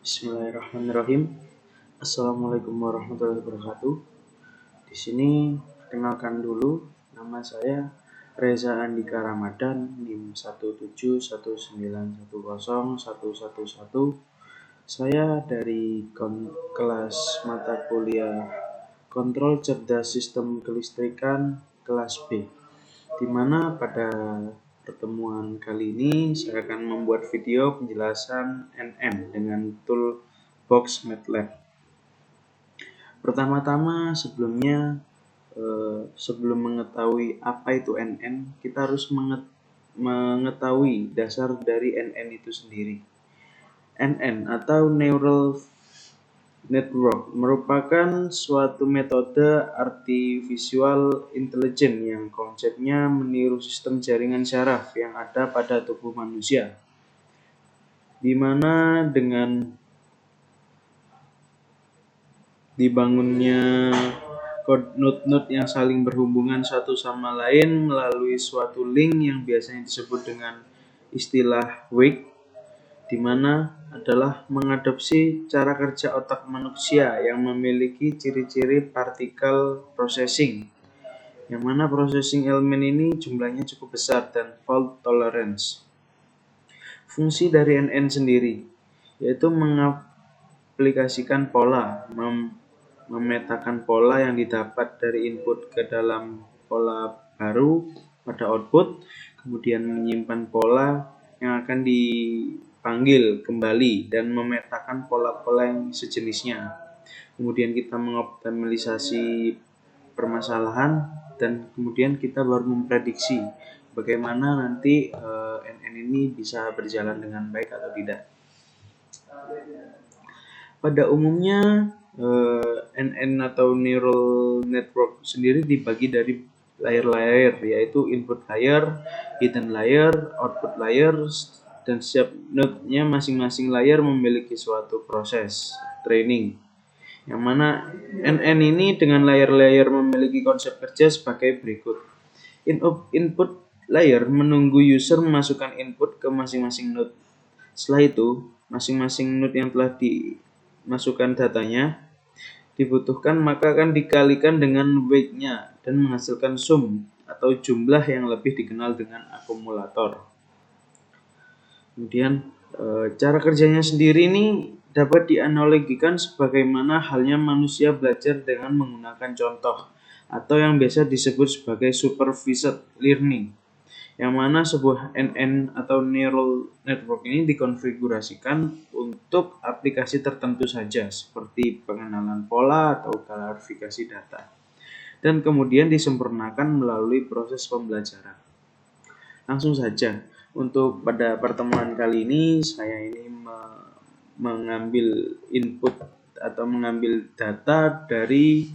Bismillahirrahmanirrahim. Assalamualaikum warahmatullahi wabarakatuh. Di sini perkenalkan dulu, nama saya Reza Andika Ramadan, NIM 171910111. Saya dari kelas mata kuliah Kontrol Cerdas Sistem Kelistrikan kelas B. Di mana pada pertemuan kali ini saya akan membuat video penjelasan NN dengan toolbox MATLAB. Pertama-tama sebelum mengetahui apa itu NN, kita harus mengetahui dasar dari NN itu sendiri. NN atau Neural Network merupakan suatu metode artificial intelligence yang konsepnya meniru sistem jaringan syaraf yang ada pada tubuh manusia, di mana dengan dibangunnya node-node yang saling berhubungan satu sama lain melalui suatu link yang biasanya disebut dengan istilah wake, di mana adalah mengadopsi cara kerja otak manusia yang memiliki ciri-ciri particle processing, yang mana processing elemen ini jumlahnya cukup besar dan fault tolerance. Fungsi dari NN sendiri yaitu mengaplikasikan pola, memetakan pola yang didapat dari input ke dalam pola baru pada output, kemudian menyimpan pola yang akan dipanggil kembali dan memetakan pola-pola yang sejenisnya. Kemudian kita mengoptimalisasi permasalahan dan kemudian kita baru memprediksi bagaimana nanti NN ini bisa berjalan dengan baik atau tidak. Pada umumnya NN atau neural network sendiri dibagi dari layer-layer, yaitu input layer, hidden layer, output layer, dan setiap node-nya masing-masing layer memiliki suatu proses training, yang mana NN ini dengan layer-layer memiliki konsep kerja sebagai berikut. Input layer menunggu user memasukkan input ke masing-masing node. Setelah itu, masing-masing node yang telah dimasukkan datanya dibutuhkan maka akan dikalikan dengan weight-nya dan menghasilkan sum atau jumlah yang lebih dikenal dengan akumulator. Kemudian cara kerjanya sendiri ini dapat dianalogikan sebagaimana halnya manusia belajar dengan menggunakan contoh atau yang biasa disebut sebagai supervised learning, yang mana sebuah NN atau neural network ini dikonfigurasikan untuk aplikasi tertentu saja seperti pengenalan pola atau klarifikasi data, dan kemudian disempurnakan melalui proses pembelajaran. Langsung saja, untuk pada pertemuan kali ini saya ini mengambil input atau mengambil data dari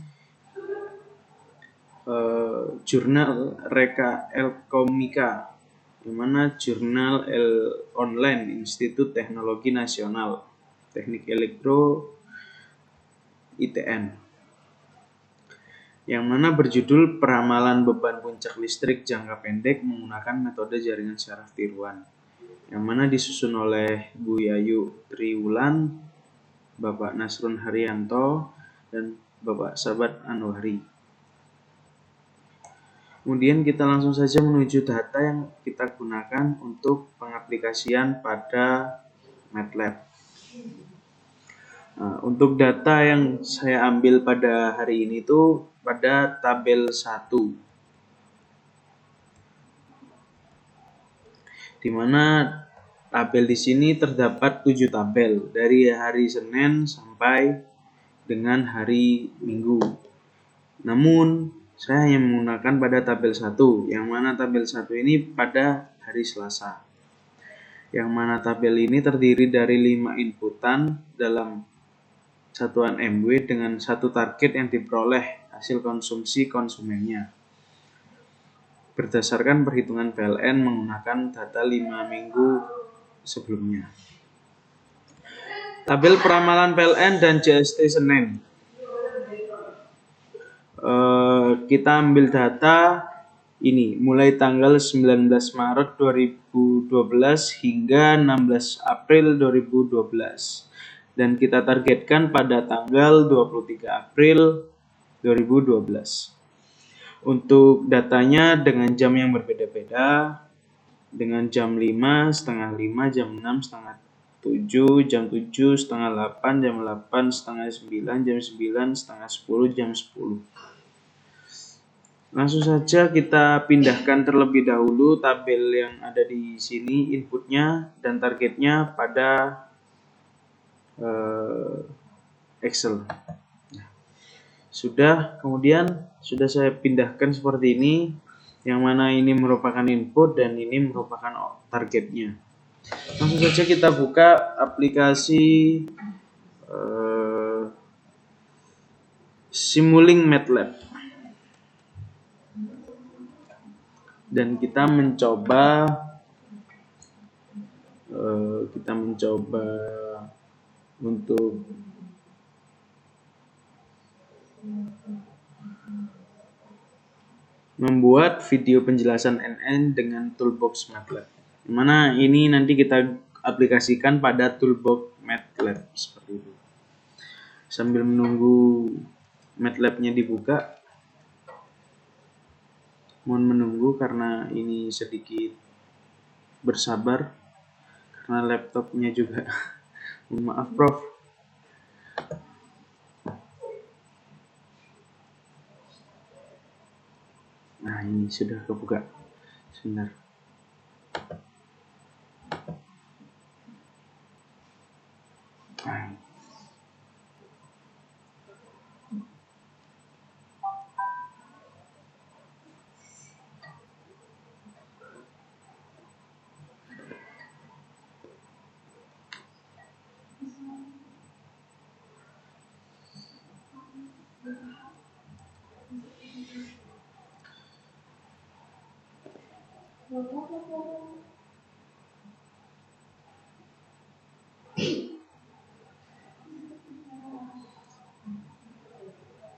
jurnal Reka Elkomika, di mana jurnal online Institut Teknologi Nasional Teknik Elektro ITN, yang mana berjudul Peramalan Beban Puncak Listrik Jangka Pendek Menggunakan Metode Jaringan Syaraf Tiruan, yang mana disusun oleh Bu Yayu Triwulan, Bapak Nasrun Haryanto, dan Bapak Sabat Anwari. Kemudian kita langsung saja menuju data yang kita gunakan untuk pengaplikasian pada MATLAB. Nah, untuk data yang saya ambil pada hari ini itu pada tabel 1, di mana tabel di sini terdapat 7 tabel dari hari Senin sampai dengan hari Minggu. Namun saya hanya menggunakan pada tabel 1, yang mana tabel 1 ini pada hari Selasa. Yang mana tabel ini terdiri dari 5 inputan dalam satuan MW dengan satu target yang diperoleh hasil konsumsi konsumennya berdasarkan perhitungan PLN menggunakan data 5 minggu sebelumnya. Tabel peramalan PLN dan JST Senin. Kita ambil data ini mulai tanggal 19 Maret 2012 hingga 16 April 2012. dan kita targetkan pada tanggal 23 April 2012. Untuk datanya dengan jam yang berbeda-beda, dengan jam 5, setengah 5, jam 6, setengah 7, jam 7, setengah 8, jam 8, setengah 9, jam 9, setengah 10, jam 10. Langsung saja kita pindahkan terlebih dahulu tabel yang ada di sini, inputnya dan targetnya pada Excel. Kemudian sudah saya pindahkan seperti ini, yang mana ini merupakan input dan ini merupakan targetnya. Langsung saja kita buka aplikasi Simulink MATLAB dan kita mencoba untuk membuat video penjelasan NN dengan toolbox MATLAB. Dimana ini nanti kita aplikasikan pada toolbox MATLAB seperti itu. Sambil menunggu MATLAB-nya dibuka, mohon menunggu karena ini sedikit bersabar karena laptopnya juga. Mohon maaf, Prof. Nah, ini sudah kebuka. Sebentar. Nah.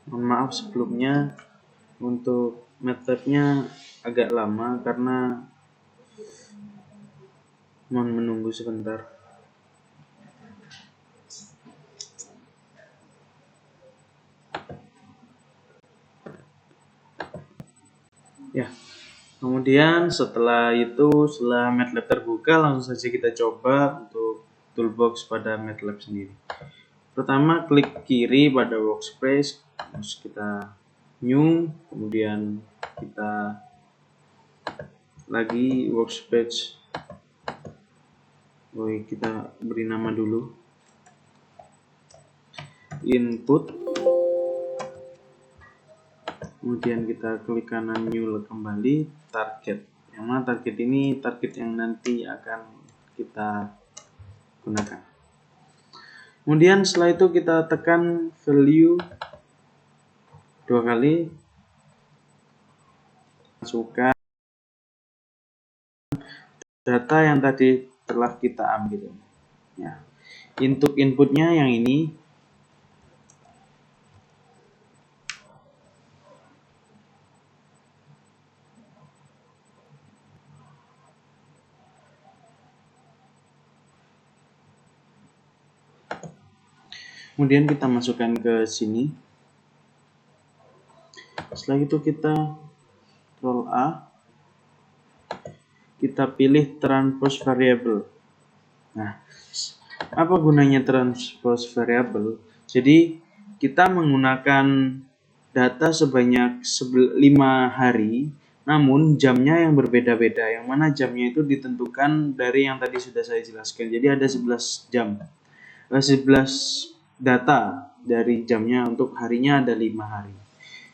Mohon maaf sebelumnya untuk MATLAB-nya agak lama karena mohon menunggu sebentar. Ya. Kemudian setelah MATLAB terbuka, langsung saja kita coba untuk toolbox pada MATLAB sendiri. Pertama, klik kiri pada workspace, terus kita new, kemudian kita lagi workspace. Kita beri nama dulu input, kemudian kita klik kanan new kembali target. Yang mana target ini target yang nanti akan kita gunakan. Kemudian setelah itu kita tekan value 2 kali, masukkan data yang tadi telah kita ambil. Ya. Untuk inputnya yang ini. Kemudian kita masukkan ke sini. Setelah itu kita Ctrl A. Kita pilih transpose variable. Nah, apa gunanya transpose variable? Jadi kita menggunakan data sebanyak 5 hari, namun jamnya yang berbeda-beda. Yang mana jamnya itu ditentukan dari yang tadi sudah saya jelaskan. Jadi ada 11 jam. 11 data dari jamnya, untuk harinya ada 5 hari.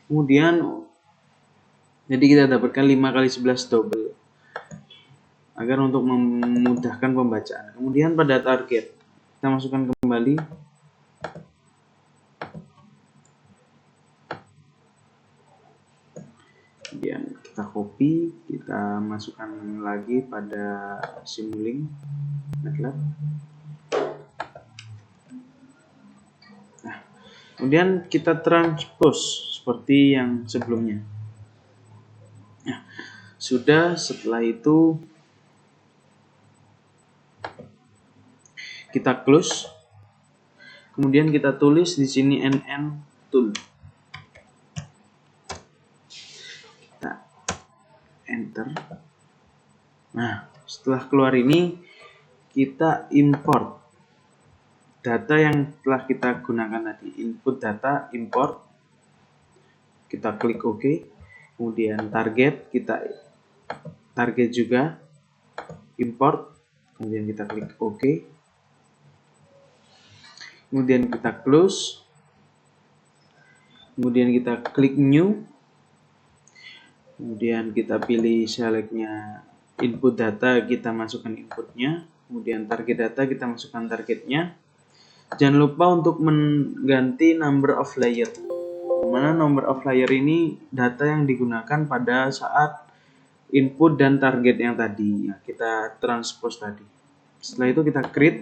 Kemudian jadi kita dapatkan 5 kali 11 double agar untuk memudahkan pembacaan. Kemudian pada target kita masukkan kembali. Kemudian kita copy, kita masukkan lagi pada Simulink MATLAB. Kemudian kita transpose seperti yang sebelumnya. Nah, sudah. Setelah itu kita close. Kemudian kita tulis di sini NN tool. Kita enter. Nah, setelah keluar ini kita import data yang telah kita gunakan tadi. Input data, import. Kita klik OK. Kemudian target, kita target juga, import. Kemudian kita klik OK. Kemudian kita close. Kemudian kita klik new. Kemudian kita pilih selectnya input data, kita masukkan inputnya. Kemudian target data, kita masukkan targetnya. Jangan lupa untuk mengganti number of layer. Dimana number of layer ini data yang digunakan pada saat input dan target yang tadi ya, kita transpose tadi. Setelah itu kita create.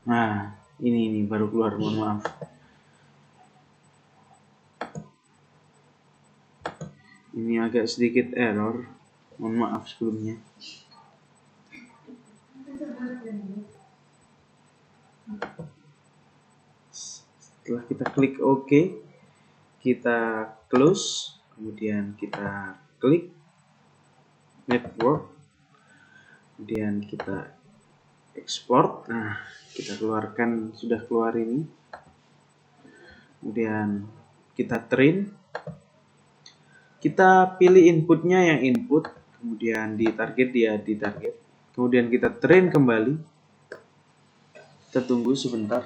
Nah, ini baru keluar, mohon maaf. Ini agak sedikit error, mohon maaf sebelumnya. Setelah kita klik OK, kita close, kemudian kita klik network, kemudian kita export. Nah, kita keluarkan, sudah keluar ini. Kemudian kita train. Kita pilih inputnya yang input, kemudian di target dia di target. Kemudian kita train kembali. Kita tunggu sebentar.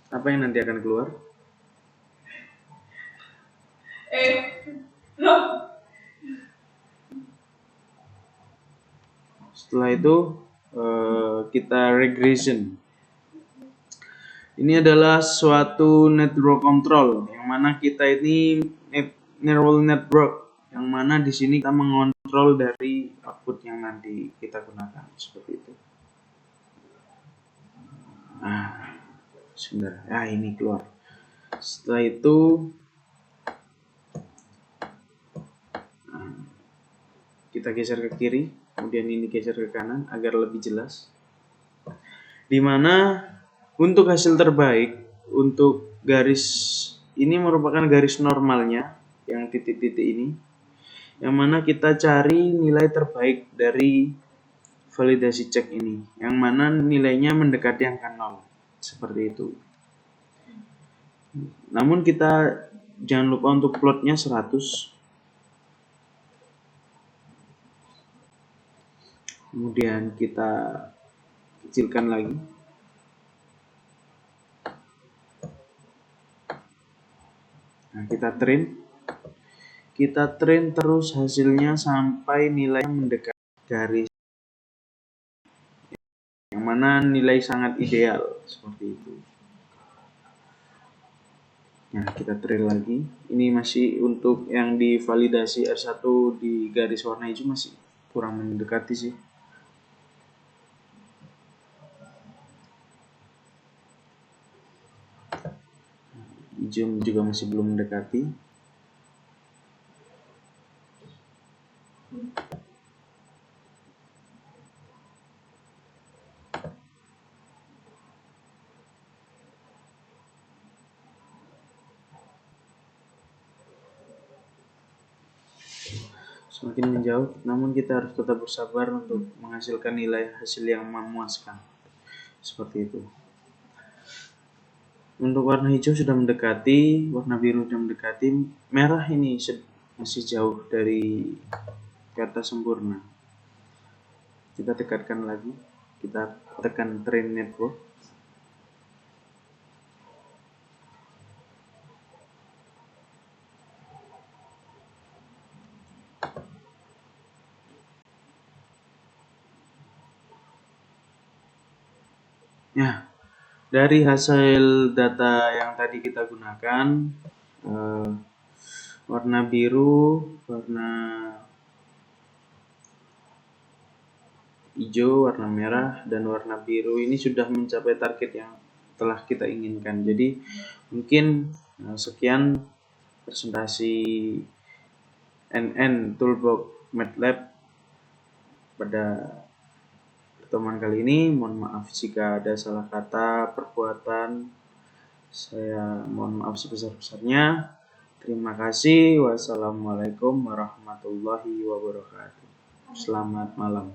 Apa yang nanti akan keluar? Setelah itu kita regression. Ini adalah suatu network control yang mana kita ini neural network yang mana di sini kita mengontrol dari output yang nanti kita gunakan seperti itu. Nah, sebentar. Ah, ini keluar. Setelah itu kita geser ke kiri, kemudian ini geser ke kanan agar lebih jelas. Dimana untuk hasil terbaik, untuk garis ini merupakan garis normalnya, yang titik-titik ini, yang mana kita cari nilai terbaik dari validasi cek ini, yang mana nilainya mendekati angka 0, seperti itu. Namun kita jangan lupa untuk plotnya 100. Kemudian kita kecilkan lagi. Nah, kita train terus hasilnya sampai nilai mendekati garis yang mana nilai sangat ideal seperti itu. Nah, kita train lagi. Ini masih untuk yang divalidasi R1 di garis warna hijau masih kurang mendekati sih. Hijau juga masih belum mendekati. Semakin menjauh, namun kita harus tetap bersabar untuk menghasilkan nilai hasil yang memuaskan. Seperti itu. Untuk warna hijau sudah mendekati, warna biru sudah mendekati, merah ini masih jauh dari kata sempurna. Kita tekankan lagi, kita tekan train network. Ya, dari hasil data yang tadi kita gunakan, warna biru, warna hijau, warna merah, dan warna biru ini sudah mencapai target yang telah kita inginkan. Jadi mungkin sekian presentasi NN Toolbox MATLAB pada pertemuan kali ini. Mohon maaf jika ada salah kata, perbuatan. Saya mohon maaf sebesar-besarnya. Terima kasih. Wassalamualaikum warahmatullahi wabarakatuh. Selamat malam.